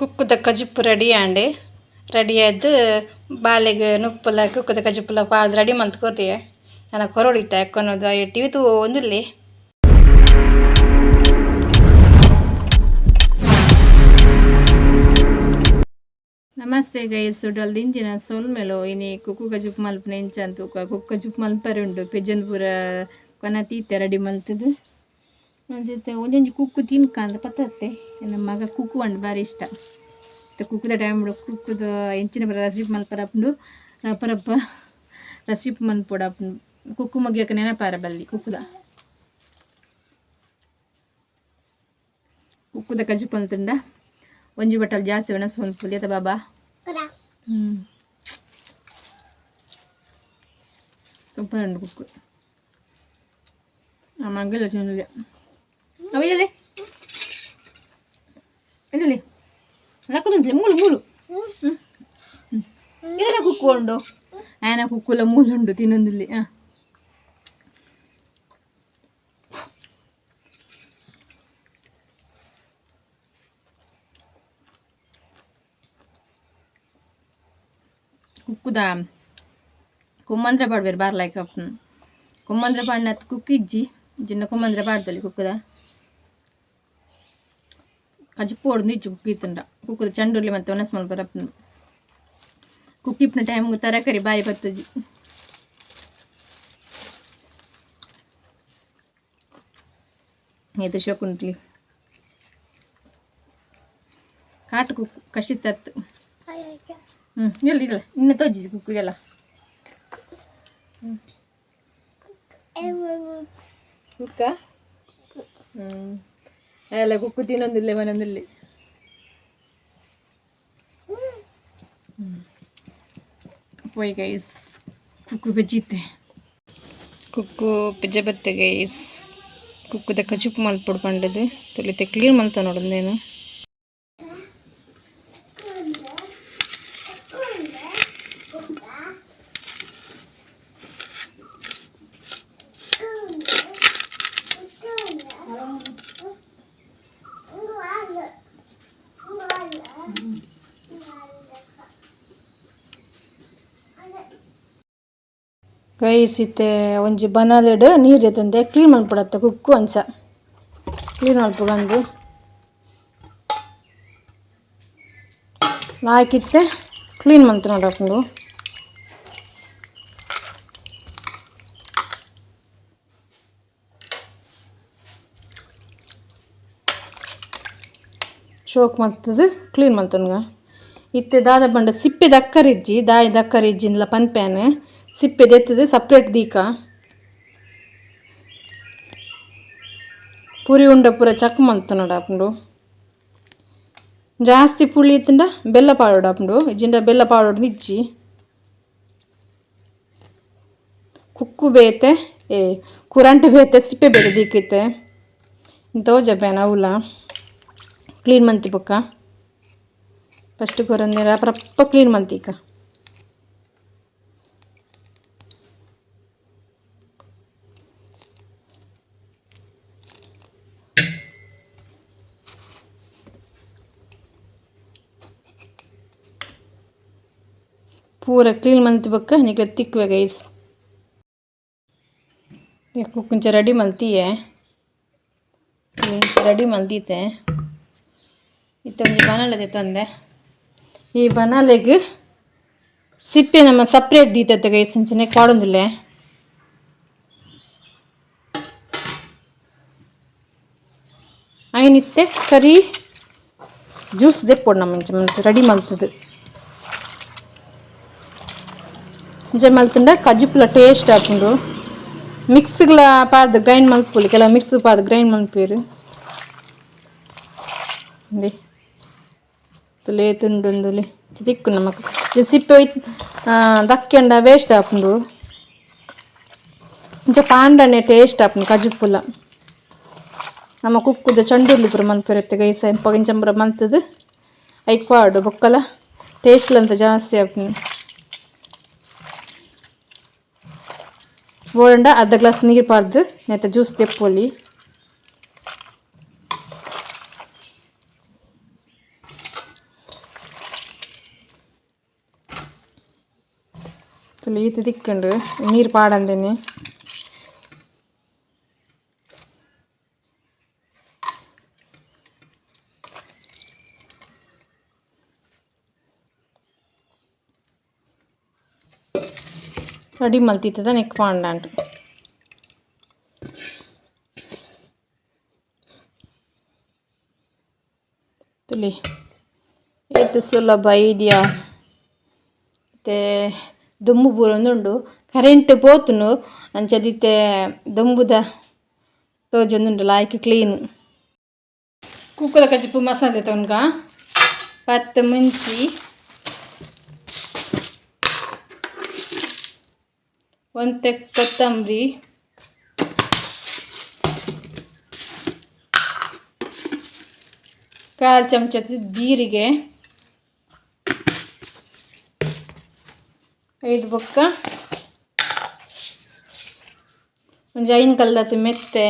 ಕುಕ್ಕುದ ಕಜಿಪ್ಪು ready ಆಂಡೆ ready ಆಯ್ದು ಬಾಲೆಗೆ ನುಪ್ಪಲ ಕುಕ್ಕುದ ಕಜಿಪ್ಪುಲ ಪಾಡ್ದು ready month ಕೋತಿಯೆ ನಾನು ಕೊರೊಡಿತ ಯಾಕೊನ್ನೋದು TV ತು ಒಂದಿಲ್ಲಿ ನಮಸ್ತೆ ಗೈಸ್ ದಿಂಜಿನ ಸೊಲ್ಮೆಲೋ ಇನಿ ಕುಕ್ಕು ಕಜುಪ್ ಮಲ್ಪನ ಎಂಚಂತು ಕುಕ್ಕ ಕಜುಪ್ ಮಲ್ಪರೆ ಉಂಡು ಪೆಜ್ಜಂದು ಪೂರ ಕೊನ ತೀತೆ ರೆಡಿ ಮಲ್ತದು ಒಂಜೊತೆ ಒಂಜೊಂಜಿ ಕುಕ್ಕು ತಿನ್ಕಂದ್ರೆ ಪತ್ತತ್ತೆ ನಮ್ಮ ಮಗ ಕುಕ್ಕು ಅಂಡು ಭಾರಿ ಇಷ್ಟ ಕುಕ್ಕುದ ಟೈಮ್ ಕುಕ್ಕುದ ಎಂಚಿನ ಬರ ರಸಿಪ್ ಮಲ್ಪರಪ್ಪುಂಡು ರಪ್ಪ ರಸಿಪ್ ಮಲ್ಪೊಡಪ್ಪುಂಡು ಕುಕ್ಕು ಮಗ್ಯಕ್ಕೆ ನೆನಪಾರ ಬಲ್ಲಿ ಕುಕ್ಕುದ ಕಜುಪ್ ಮಲ್ತಂಡ ಒಂಜಿ ಬಟ್ಟಲು ಜಾಸ್ತಿ ಒಣಸ್ ಮಲ್ಪುಲಿ ಅತ ಬಾಬಾ ಸೂಪರ್ ಉಂಡು ಕುಕ್ಕು ಆ ಮಗ್ಗಲ್ಲ ಚಂದಿದೆ ಅವ ಇಡಲಿ ಇಡಲಿ ನಕ್ಕದಂತಲೇ ಮೂಲು ಮೂಲು ಇರಲ್ಲ ಕುಕ್ಕು ಉಂಡು ಆಯನ ಕುಕ್ಕುಲ ಮೂಲು ಉಂಡು ತಿನ್ನೊಂದಿಲ್ಲಿ ಕುಕ್ಕುದ ಕುಮ್ಮಂದ್ರೆ ಪಾಡ್ಬೇರು ಬಾರ್ಲಾಯ್ಕ ಕುಮ್ಮಂದ್ರೆ ಪಾಡಿನ ಕುಕ್ಕಿಜ್ಜಿ ಜಿನ್ನ ಕುಮ್ಮಂದ್ರೆ ಪಾಡ್ದಲ್ಲಿ ಕುಕ್ಕುದ ಕಜಿಪ್ಪು ಹೊಡೆದು ಇಚ್ಚು ಕುಕ್ಕಿತ್ತುಂಡ ಕುಕ್ಕುದ ಚಂಡುರ್ಲಿ ಮತ್ತೆ ಒಣಸ್ ಮಲ್ಪರಪ್ಪು ಕುಕ್ಕಿಪ್ಪಿನ ಟೈಮ್ಗೆ ತರಕಾರಿ ಬಾಯಿ ಬತ್ತಜಿ ಇದು ಶೋಕುಂಟ್ಲಿ ಕಾಟು ಕುಕ್ಕು ಕಷಿತ್ತತ್ತು ಇಲ್ಲ ಇಲ್ಲ ಇನ್ನು ತೋಜಿ ಕುಕ್ಕು ಎಲ್ಲ ಕುಕ್ಕ ಎಲ್ಲ ಕುಕ್ಕು ತಿನ್ನೊಂದಿಲ್ಲ ಮನೊಂದಿಲ್ಲಿ ಪೋಯ್ ಗೈಸ್ ಕುಕ್ಕು ಬೆಜ್ಜಿತ್ತೆ ಕುಕ್ಕು ಬೆಜ್ಜ ಬತ್ತೆ ಗೈಸ್ ಕುಕ್ಕುದ ಕಚುಪ್ಪು ಮಲ್ಪೊಡು ಪಂಡದು ತೊಲಿತೆ ಕ್ಲೀನ್ ಮಲ್ತ ನೋಡಂದೇನು ಗೈಸ್ ಇತ್ತೆ ಒಂಜಿ ಬನಾಲೆಡ್ ನೀರು ಎತ್ತಂದೆ ಕ್ಲೀನ್ ಮಲ್ಪಡತ್ತೆ ಕುಕ್ಕು ಅಂಚ ಕ್ಲೀನ್ ಮಲ್ಪೊಡು ಲಾಯ್ಕಿತ್ತೆ ಕ್ಲೀನ್ ಮಲ್ತು ನೋಡಕೊಂಡು ಶೋಕ್ ಮಲ್ತದು ಕ್ಲೀನ್ ಮಲ್ತನ್ಗ ಇತ್ತೆ ದಾದ ಬಂಡ ಸಿಪ್ಪೆ ದಕ್ಕರಿಜ್ಜಿ ದಾಯಿ ದಕ್ಕರಿಜ್ಜಿಂದಲ ಪನ್ಪ್ಯಾನ್ ಸಿಪ್ಪೆ ದೆತ್ತದು ಸಪ್ರೇಟ್ ದೀಕ ಪುರಿ ಉಂಡ ಪೂರ ಚಕ್ ಮಲ್ತು ನೋಡಾಪುಂಡು ಜಾಸ್ತಿ ಪುಳಿ ಇತ್ತಂಡ ಬೆಲ್ಲ ಪಾಡೋಡಾಪುಂಡು ಇಜ್ಜಿಂಡ ಬೆಲ್ಲ ಪಾಡೋಡು ಇಜ್ಜಿ ಕುಕ್ಕು ಬೇತೆ ಕುರಂಟೆ ಬೇತೆ ಸಿಪ್ಪೆ ಬೇತೆ ದೀಕೈತೆ ತೋಜ ಬೇನ ಅವಲ ಕ್ಲೀನ್ ಮಂತಿ ಬೊಕ್ಕ ಫಸ್ಟ್ ಕೊರಂದಿರ ಪ್ರಪ್ಪ ಕ್ಲೀನ್ ಮಂತೀಕ ಪೂರ ಕ್ಲೀನ್ ಮಂತಿ ಬೊಕ್ಕ ನಿಕ್ಲೆ ತಿಕ್ಕುವೆ ಗೈಸ್ ಕುಕ್ಕುಂಚ ರೆಡಿ ಮಲ್ತಿಯೆ ರೆಡಿ ಮಲ್ತೀತೆ ಇತ್ತ ಒಂಜಿ ಬನಾಲೆ ತಂದೆ ಈ ಬನಾಲೆಗೆ ಸಿಪ್ಪೆ ನಮ್ಮ ಸಪ್ರೇಟ್ ದೀತತ್ತೆ ಗೈಸ್ ಅಂಚನೆ ಕಾಡೊಂದಿಲ್ಲೆ ಐನಿತ್ತೆ ಸರಿ ಜ್ಯೂಸ್ ದೆಪ್ಪೊಡು ನಮ್ಮ ಇಂಚ ರೆಡಿ ಮಲ್ತದು ಇಂಚ ಮಲ್ತಂಡ ಕಜಿಪ್ಪುಲ ಟೇಸ್ಟ್ ಆಪುಂಡು ಮಿಕ್ಸ್ಗಳ ಪಾಡ್ದು ಗ್ರೈಂಡ್ ಮಲ್ಪುಲಿ ಕೆಲವು ಮಿಕ್ಸ್ ಪಾಡ್ದು ಗ್ರೈಂಡ್ ಮಲ್ಪೇರು ಅಂದೆ ತುಲೆ ತುಂಡುಂದುಲಿ ತಿಕ್ಕು ನಮಕ್ ಸಿಪ್ಪೆ ದಕ್ಕೆಂಡ ವೇಸ್ಟ್ ಆಪುಂಡು ಇಂಚ ಪಾಂಡನೆ ಟೇಸ್ಟ್ ಆಪುಂಡು ಕಜಿಪ್ಪುಲ ನಮ್ಮ ಕುಕ್ಕುದ ಚಂಡುರ್ಲಿ ಪೂರ ಮಲ್ಪೆರತ್ತೆ ಗೈಸ ಎಂಪ ಇಂಚಂಬರ ಮಲ್ತದು ಐಕ್ವಾಡು ಬೊಕ್ಕಲ ಟೇಸ್ಟ್ಲಂತ ಜಾಸ್ತಿ ಆಪುಂಡು ಬೋಂಡ ಅರ್ಧ ಗ್ಲಾಸ್ ನೀರು ಪಾಡ್ದು ನೆತ್ತ ಜ್ಯೂಸ್ ತೆಪ್ಪೊಲಿ ಈತ ತಿಕ್ಕೊಂಡು ನೀರು ಪಾಡಂದೇನೆ ರೆಡಿ ಮಲ್ತಿತ್ತದ ನೆಕ್ ಪಾಂಡಾಂಟು ತುಲಿ ಏತು ಸುಲಭ ಐಡಿಯಾ ಮತ್ತೆ ದುಂಬು ಪೂರ ಒಂದುಂಡು ಕರೆಂಟ್ ಪೋತುನು ಅಂಚದಿತ್ತೆ ದುಂಬುದ ತೋಜೊಂದುಂಡು ಲಾಯ್ಕ್ ಕ್ಲೀನ್ ಕುಕ್ಕುದ ಕಜಿಪು ಮಸಾಲೆ ತೊನ್ಗ ಪತ್ತು ಮುಂಚಿ ಒಂತೆ ಕೊತ್ತಂಬರಿ ಕಾಲು ಚಮಚ ಜೀರಿಗೆ 5 ಬೊಕ್ಕ ಒಂಜಿ 5 ಕಲ್ಲತ್ತು ಮೆತ್ತೆ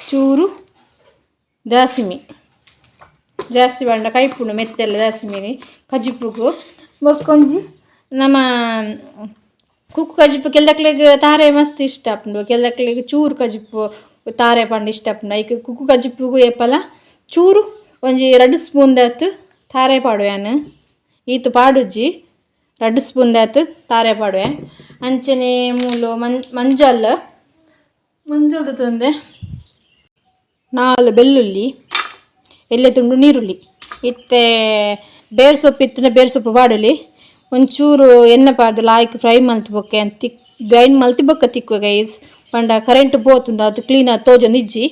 ಚೂರು ದಾಸಿಮಿ ಜಾಸ್ತಿ ಬಂಡ ಕೈಪುಂಡು ಮೆತ್ತೆಲ್ಲ ದಾಸಿಮಿನಿ ಕಜಿಪುಗು ಬೊಕ್ಕೊಂಜಿ ನಮ್ಮ ಕುಕ್ಕು ಕಜಿಪು ಕೆಲದಕ್ಲೆಗ್ ತಾರೆ ಮಸ್ತ್ ಇಷ್ಟ ಆಪುಂಡು ಕೆಲದಕ್ಲೆಗ್ ಚೂರು ಕಜಿಪು ತಾರೆ ಪಂಡು ಇಷ್ಟ ಆಪುಂಡು ಐಕ್ ಕುಕ್ಕು ಕಜಿಪುಗು ಏಪಲ ಚೂರು ಒಂಜಿ 2 ಸ್ಪೂನ್ ದಾತ್ ತಾರೆ ಪಾಡುವೆನು ಈತು ಪಾಡುಜಿ 2 ಸ್ಪೂನ್ ದಾತ್ ತಾರೆ ಪಾಡುವೆ ಅಂಚನೆ ಮೂಲು ಮಂಜಲ್ ತಂದೆ 4 ಬೆಳ್ಳುಳ್ಳಿ ಎಲೆ ತುಂಡು ನೀರುಳ್ಳಿ ಇತ್ತೆ ಬೇರು ಸೊಪ್ಪು ಇತ್ತಿನ ಬೇರು ಸೊಪ್ಪು ಪಾಡಲಿ ಒಂಚೂರು ಎಣ್ಣೆ ಪಾಡ್ದು ಲಾಯ್ಕ್ ಫ್ರೈ ಮಲ್ತು ಬೊಕ್ಕೆ ತಿಕ್ ಗ್ರೈಂಡ್ ಮಲ್ತಿ ಬೊಕ್ಕ ತಿಕ್ಕುವ ಗೈಸ್ ಪಂಡ ಕರೆಂಟ್ ಪೋತುಂಡು ಅದು ಕ್ಲೀನ್ ಆಗಿ ತೋಜೊಂದು ಇಜ್ಜಿ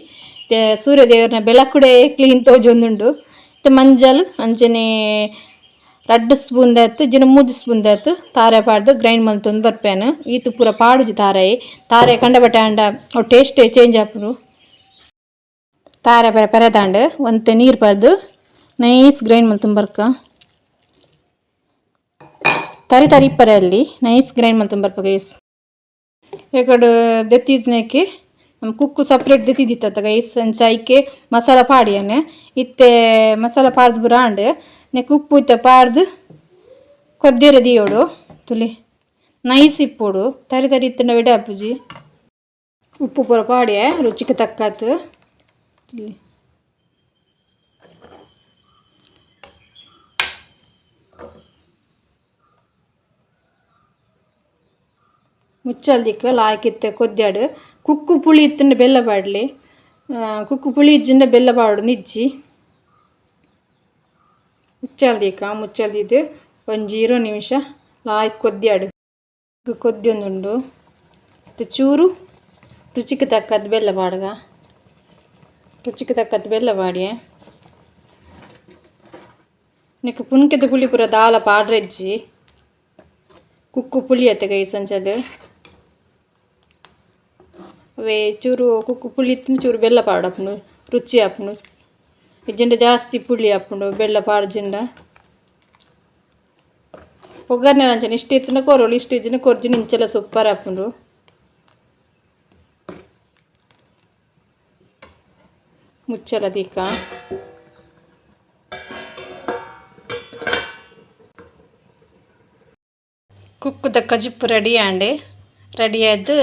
ಸೂರ್ಯದೇವರನ ಬೆಳಕುಡೆ ಕ್ಲೀನ್ ತೋಜೊಂದುಂಡು ಮತ್ತು ಮಂಜಲ್ ಅಂಚನೆ 2 ಸ್ಪೂನ್ ದಾತ್ ಜಿನ 3 ಸ್ಪೂನ್ ದಾತ್ ತಾರೆ ಪಾಡ್ದು ಗ್ರೈಂಡ್ ಮಲ್ತೊಂದು ಬರ್ಪೇನು ಈತು ಪೂರ ಪಾಡುಜಿ ತಾರೆ ಕಂಡ ಬಟ್ಟೆ ಅಂಡ ಟೇಸ್ಟೇ ಚೇಂಜ್ ಆಪುಡು ತಾರೆ ಪೆರದಾಂಡು ಒಂತೆ ನೀರು ಪಡ್ದು ನೈಸ್ ಗ್ರೈಂಡ್ ಮಲ್ತುಂಬರ್ಕ ತರಿ ಇಪ್ಪರಲ್ಲಿ ನೈಸ್ ಗ್ರೈಂಡ್ ಮಲ್ತುಂಬರ್ಪ ಗೈಸ್ ಏಕಡು ದೆತ್ತಿದ್ನೇಕೆ ನಮ್ಮ ಕುಕ್ಕು ಸಪ್ರೇಟ್ ದೆತ್ತಿದಿತ್ತ ಗೈಸ್ ಅಂಚೈಕೆ ಮಸಾಲ ಪಾಡಿಯನೆ ಇತ್ತೆ ಮಸಾಲ ಪಾಡ್ದು ಬುರಾಂಡ್ ನೆಕ್ ಉಪ್ಪು ಇತ್ತ ಪಾಡ್ದು ಕೊದ್ದೆರ ದಿಯೋಡು ತುಲಿ ನೈಸ್ ಇಪ್ಪೋಡು ತರಿ ಇತ್ತಂಡ ವಿಡ ಅಪ್ಪುಜಿ ಉಪ್ಪು ಪೂರ ಪಾಡ್ಯೆ ರುಚಿಗೆ ತಕ್ಕತ್ತು ಮುಚ್ಚಲ್ದಿಕ್ಕ ಲಾಯ್ಕಿತ್ತೆ ಕೊದ್ದಾಡು ಕುಕ್ಕು ಪುಳಿ ಇತ್ತಂಡ ಬೆಲ್ಲ ಪಾಡಲಿ ಕುಕ್ಕು ಪುಳಿ ಇಜ್ಜಿಂದ ಬೆಲ್ಲ ಪಾಡು ನಿಜ್ಜಿ ಮುಚ್ಚಲ್ದಿದ್ದು ಒಂಜಿ 20 ನಿಮಿಷ ಲಾಯ್ಕ್ ಕೊದ್ದಾಡು ಕೊದ್ದೊಂದುಂಡು ಮತ್ತು ಚೂರು ರುಚಿಗೆ ತಕ್ಕದ್ದು ಬೆಲ್ಲ ಪಾಡ್ಗ ರುಚಿಗೆ ತಕ್ಕದ್ದು ಬೆಲ್ಲ ಪಾಡಿ ನೆಕ್ ಪುನ್ಕೆದ ಪುಳಿ ಪೂರ ದಾಲ ಪಾಡ್ರೆಜ್ಜಿ ಕುಕ್ಕು ಪುಳಿ ಅತ್ತೆ ಕೈ ಸಂಚದು ಅವೇ ಚೂರು ಕುಕ್ಕು ಪುಳಿ ಇತ್ತಿನ ಚೂರು ಬೆಲ್ಲ ಪಾಡಪ್ಪುಂಡು ರುಚಿ ಆಪುಂಡು ಇಜ್ಜಂಡ ಜಾಸ್ತಿ ಪುಳಿ ಆಪುಂಡು ಬೆಲ್ಲ ಪಾಡ್ಜಿಂಡ ಒಗ್ಗರಣೆ ಅಂಚನೆ ಇಷ್ಟ ಇತ್ತಿನ ಕೊರೋಳು ಇಷ್ಟ ಇಜ್ಜಿನ ಕೊರ್ಜಿನ ಇಂಚೆಲ್ಲ ಸೂಪರ್ ಆಪುಂಡು ಮುಚ್ಚಲ ದೀಕ ಕುಕ್ಕುದ ಕಜಿಪ್ಪು ರೆಡಿ ಆಯ್ದು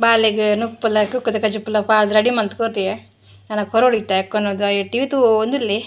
ಬಾಳೆಗೆ ನುಪ್ಪಲ ಕುಕ್ಕುದ ಕಜಿಪ್ಪುಲ ಪಾಡ್ದು ರೆಡಿ ಮಂತ್ ಕೊರ್ರಿಯೆ ನಾನು ಕೊರೋಳಿತ್ತ ಯಾಕೊನ್ನೋದು ಟಿವಿ ತು ಒಂದಿರಲಿ